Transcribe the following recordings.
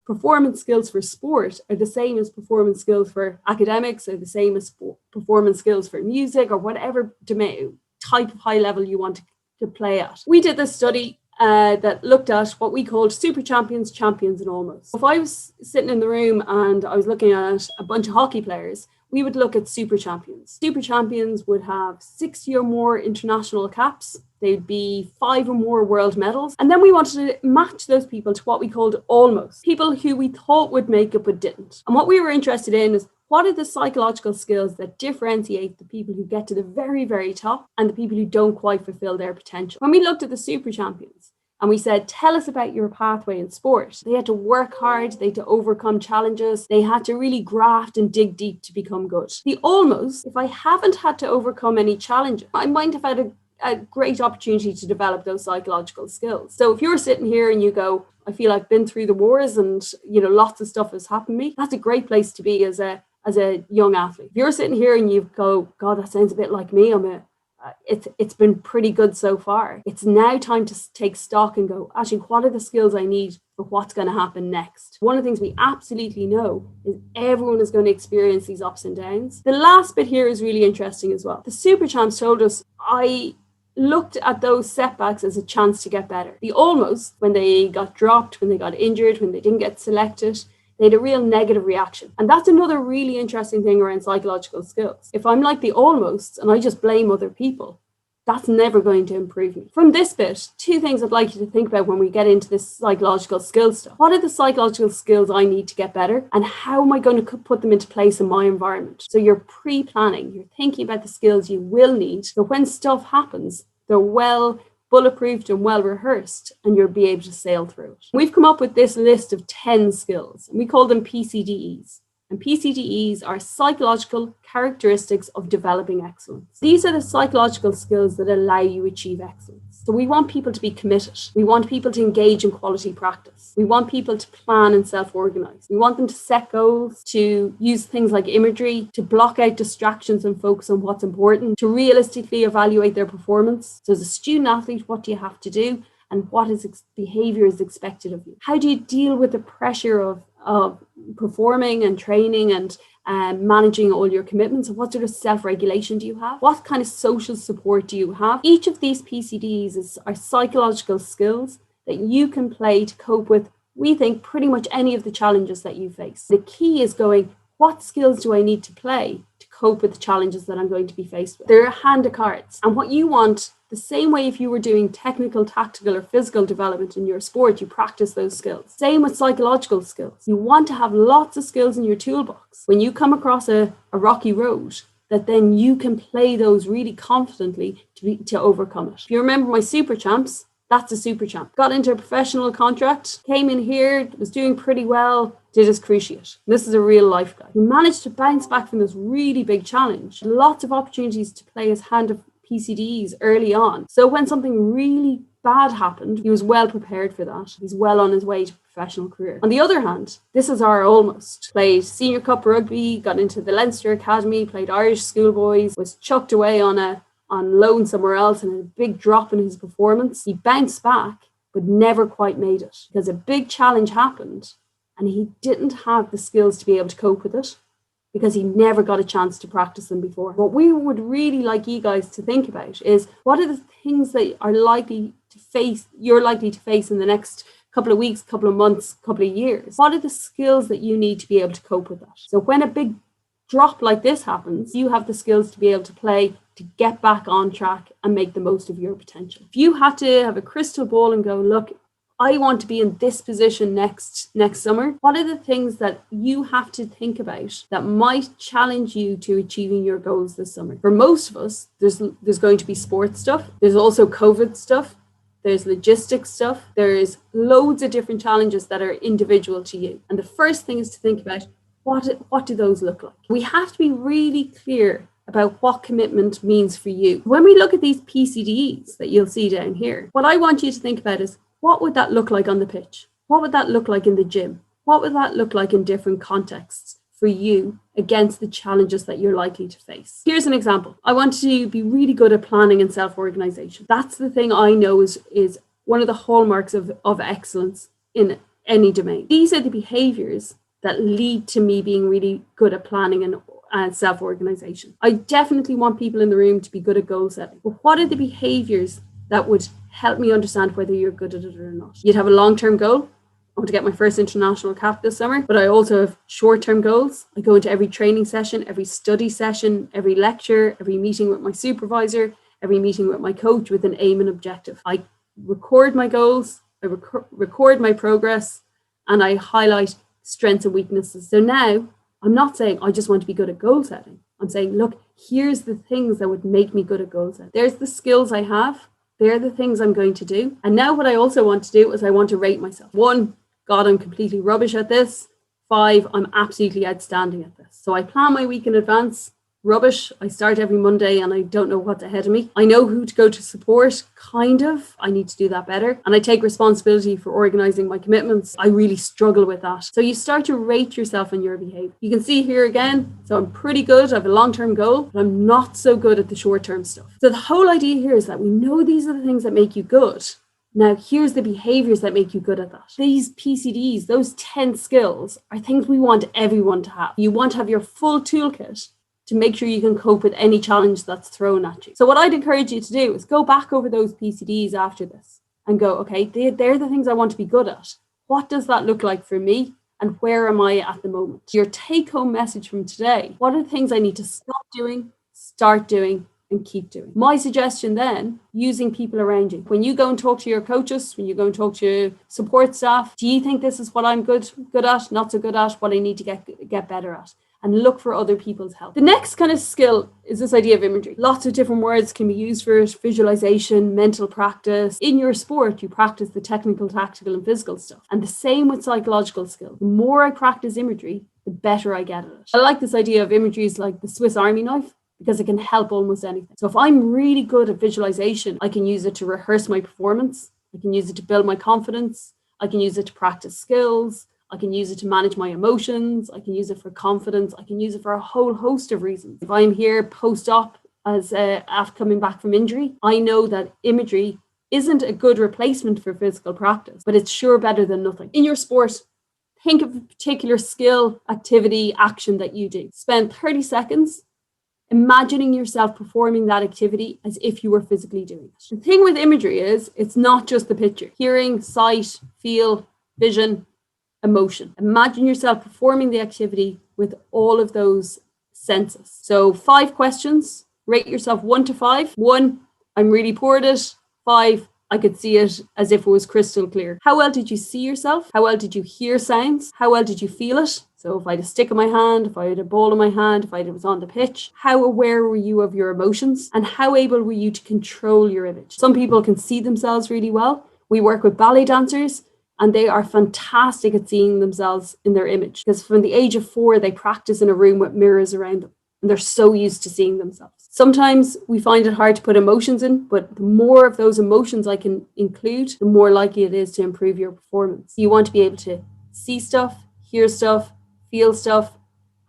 performance skills for sport are the same as performance skills for academics, or the same as performance skills for music, or whatever type of high level you want to play at. We did this study that looked at what we called super champions, champions, and almost. If I was sitting in the room and I was looking at a bunch of hockey players, we would look at super champions. Super champions would have 60 or more international caps. They'd be 5 or more world medals. And then we wanted to match those people to what we called almost, people who we thought would make it but didn't. And what we were interested in is, what are the psychological skills that differentiate the people who get to the very, very top and the people who don't quite fulfill their potential? When we looked at the super champions, and we said, tell us about your pathway in sport. They had to work hard, they had to overcome challenges, they had to really graft and dig deep to become good. The almost, if I haven't had to overcome any challenges, I might have had a great opportunity to develop those psychological skills. So if you're sitting here and you go, I feel I've been through the wars and lots of stuff has happened to me, that's a great place to be as a young athlete. If you're sitting here and you go, God, that sounds a bit like me, it's been pretty good so far. It's now time to take stock and go, actually, what are the skills I need for what's going to happen next? One of the things we absolutely know is everyone is going to experience these ups and downs. The last bit here is really interesting as well. The super champs told us, I looked at those setbacks as a chance to get better. The almost, when they got dropped, when they got injured, when they didn't get selected, they had a real negative reaction. And that's another really interesting thing around psychological skills. If I'm like the almost and I just blame other people, that's never going to improve me. From this bit, 2 things I'd like you to think about when we get into this psychological skills stuff. What are the psychological skills I need to get better? And how am I going to put them into place in my environment? So you're pre-planning, you're thinking about the skills you will need. So when stuff happens, they're well bulletproofed and well rehearsed, and you'll be able to sail through it. We've come up with this list of 10 skills, and we call them PCDEs. And PCDEs are psychological characteristics of developing excellence. These are the psychological skills that allow you to achieve excellence. So we want people to be committed. We want people to engage in quality practice. We want people to plan and self-organize. We want them to set goals, to use things like imagery, to block out distractions and focus on what's important, to realistically evaluate their performance. So as a student athlete, what do you have to do? And what behavior is expected of you? How do you deal with the pressure of performing and training and managing all your commitments? And what sort of self-regulation do you have? What kind of social support do you have? Each of these PCDs are psychological skills that you can play to cope with, we think, pretty much any of the challenges that you face. The key is going, what skills do I need to play to cope with the challenges that I'm going to be faced with? They're a hand of cards. And what you want, the same way if you were doing technical, tactical, or physical development in your sport, you practice those skills. Same with psychological skills. You want to have lots of skills in your toolbox. When you come across a rocky road, that then you can play those really confidently to overcome it. If you remember my super champs, that's a super champ. Got into a professional contract, came in here, was doing pretty well, did his cruciate. This is a real life guy. He managed to bounce back from this really big challenge. Lots of opportunities to play his hand of PCDs early on. So when something really bad happened, he was well prepared for that. He's well on his way to a professional career. On the other hand, this is our almost. Played senior cup rugby, got into the Leinster Academy, played Irish schoolboys, was chucked away on loan somewhere else and a big drop in his performance. He bounced back, but never quite made it because a big challenge happened and he didn't have the skills to be able to cope with it, because he never got a chance to practice them before. What we would really like you guys to think about is, what are the things that you're likely to face in the next couple of weeks, couple of months, couple of years? What are the skills that you need to be able to cope with that? So when a big drop like this happens, you have the skills to be able to play, to get back on track and make the most of your potential. If you had to have a crystal ball and go, look, I want to be in this position next summer, what are the things that you have to think about that might challenge you to achieving your goals this summer? For most of us, there's going to be sports stuff. There's also COVID stuff. There's logistics stuff. There's loads of different challenges that are individual to you. And the first thing is to think about, what do those look like? We have to be really clear about what commitment means for you. When we look at these PCDs that you'll see down here, what I want you to think about is, what would that look like on the pitch? What would that look like in the gym? What would that look like in different contexts for you against the challenges that you're likely to face? Here's an example. I want to be really good at planning and self-organization. That's the thing I know is one of the hallmarks of excellence in any domain. These are the behaviors that lead to me being really good at planning and self-organization. I definitely want people in the room to be good at goal setting. But what are the behaviors that would help me understand whether you're good at it or not? You'd have a long-term goal. I want to get my first international cap this summer, but I also have short-term goals. I go into every training session, every study session, every lecture, every meeting with my supervisor, every meeting with my coach with an aim and objective. I record my goals, I record my progress, and I highlight strengths and weaknesses. So now I'm not saying I just want to be good at goal setting. I'm saying, look, here's the things that would make me good at goal setting. There's the skills I have. They're the things I'm going to do. And now what I also want to do is I want to rate myself. 1, God, I'm completely rubbish at this. 5, I'm absolutely outstanding at this. So I plan my week in advance. Rubbish. I start every Monday and I don't know what's ahead of me. I know who to go to support, kind of. I need to do that better. And I take responsibility for organizing my commitments. I really struggle with that. So you start to rate yourself and your behavior. You can see here again, so I'm pretty good. I have a long-term goal, but I'm not so good at the short-term stuff. So the whole idea here is that we know these are the things that make you good. Now, here's the behaviors that make you good at that. These PCDs, those 10 skills, are things we want everyone to have. You want to have your full toolkit to make sure you can cope with any challenge that's thrown at you. So what I'd encourage you to do is go back over those PCDs after this and go, okay, they're the things I want to be good at. What does that look like for me? And where am I at the moment? Your take-home message from today, what are the things I need to stop doing, start doing, and keep doing? My suggestion then, using people around you. When you go and talk to your coaches, when you go and talk to your support staff, do you think this is what I'm good at, not so good at, what I need to get better at? And look for other people's help. The next kind of skill is this idea of imagery. Lots of different words can be used for it: visualization, mental practice. In your sport, you practice the technical, tactical, and physical stuff. And the same with psychological skills. The more I practice imagery, the better I get at it. I like this idea of imagery is like the Swiss Army knife, because it can help almost anything. So if I'm really good at visualization, I can use it to rehearse my performance. I can use it to build my confidence. I can use it to practice skills. I can use it to manage my emotions. I can use it for confidence. I can use it for a whole host of reasons. If I'm here post-op as after coming back from injury, I know that imagery isn't a good replacement for physical practice, but it's sure better than nothing. In your sport, think of a particular skill, activity, action that you do. Spend 30 seconds imagining yourself performing that activity as if you were physically doing it. The thing with imagery is it's not just the picture. Hearing, sight, feel, vision, emotion. Imagine yourself performing the activity with all of those senses. So 5 questions, rate yourself 1 to 5. 1, I'm really poor at it. 5, I could see it as if it was crystal clear. How well did you see yourself? How well did you hear sounds? How well did you feel it? So if I had a stick in my hand, if I had a ball in my hand, if I was on the pitch, how aware were you of your emotions? And how able were you to control your image? Some people can see themselves really well. We work with ballet dancers, and they are fantastic at seeing themselves in their image, because from the age of 4, they practice in a room with mirrors around them, and they're so used to seeing themselves. Sometimes we find it hard to put emotions in, but the more of those emotions I can include, the more likely it is to improve your performance. You want to be able to see stuff, hear stuff, feel stuff,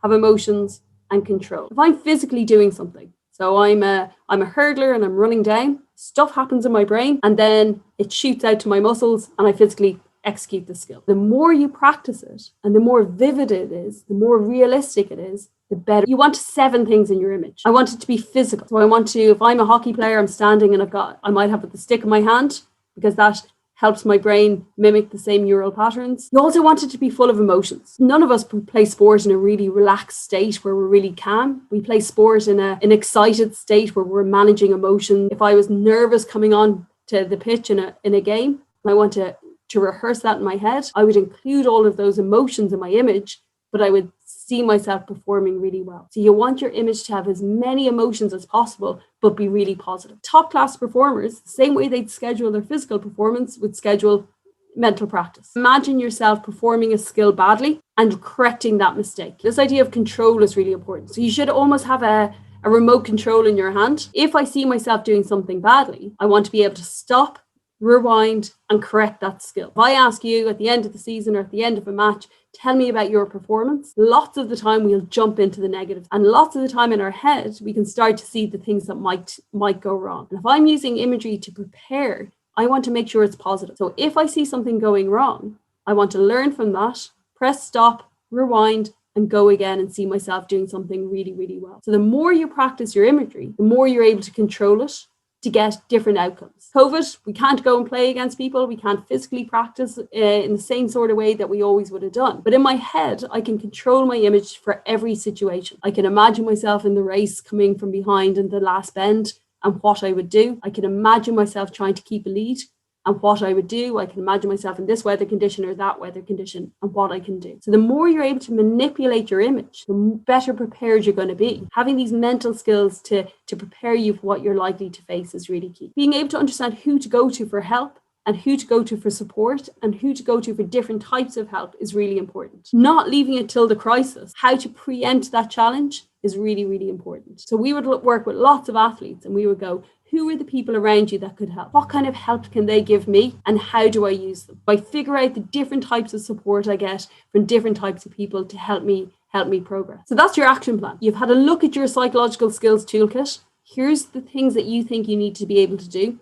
have emotions, and control. If I'm physically doing something, so I'm a hurdler and I'm running down, stuff happens in my brain, and then it shoots out to my muscles, and I physically execute the skill. The more you practice it and the more vivid it is, the more realistic it is, the better. You want 7 things in your image. I want it to be physical. So I want to, if I'm a hockey player, I'm standing and I might have the stick in my hand, because that helps my brain mimic the same neural patterns. You also want it to be full of emotions. None of us play sport in a really relaxed state where we're really calm. We play sport in an excited state where we're managing emotions. If I was nervous coming on to the pitch in a game, I want to rehearse that in my head, I would include all of those emotions in my image, but I would see myself performing really well. So you want your image to have as many emotions as possible, but be really positive. Top class performers, the same way they'd schedule their physical performance, would schedule mental practice. Imagine yourself performing a skill badly and correcting that mistake. This idea of control is really important. So you should almost have a remote control in your hand. If I see myself doing something badly, I want to be able to stop, rewind, and correct that skill. If I ask you at the end of the season or at the end of a match, tell me about your performance, lots of the time we'll jump into the negatives, and lots of the time in our head we can start to see the things that might go wrong. And if I'm using imagery to prepare, I want to make sure it's positive. So if I see something going wrong, I want to learn from that, press stop, rewind, and go again and see myself doing something really, really well. So the more you practice your imagery, the more you're able to control it to get different outcomes. COVID, we can't go and play against people. We can't physically practice in the same sort of way that we always would have done. But in my head, I can control my image for every situation. I can imagine myself in the race coming from behind in the last bend and what I would do. I can imagine myself trying to keep a lead and what I would do. I can imagine myself in this weather condition or that weather condition and what I can do. So the more you're able to manipulate your image, the better prepared you're going to be. Having these mental skills to prepare you for what you're likely to face is really key. Being able to understand who to go to for help and who to go to for support and who to go to for different types of help is really important. Not leaving it till the crisis. How to preempt that challenge is really, really important. So we would work with lots of athletes and we would go, who are the people around you that could help? What kind of help can they give me? And how do I use them? I figure out the different types of support I get from different types of people to help me progress. So that's your action plan. You've had a look at your psychological skills toolkit. Here's the things that you think you need to be able to do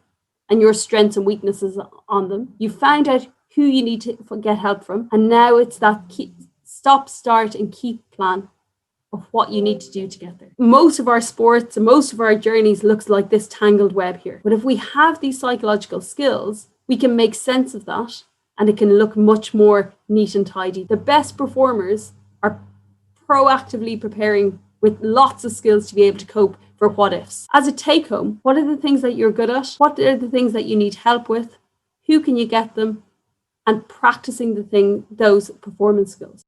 and your strengths and weaknesses on them. You found out who you need to get help from. And now it's that stop, start, and keep plan of what you need to do to get there. Most of our sports and most of our journeys looks like this tangled web here. But if we have these psychological skills, we can make sense of that and it can look much more neat and tidy. The best performers are proactively preparing with lots of skills to be able to cope for what ifs. As a take home, what are the things that you're good at? What are the things that you need help with? Who can you get them? And practicing those performance skills.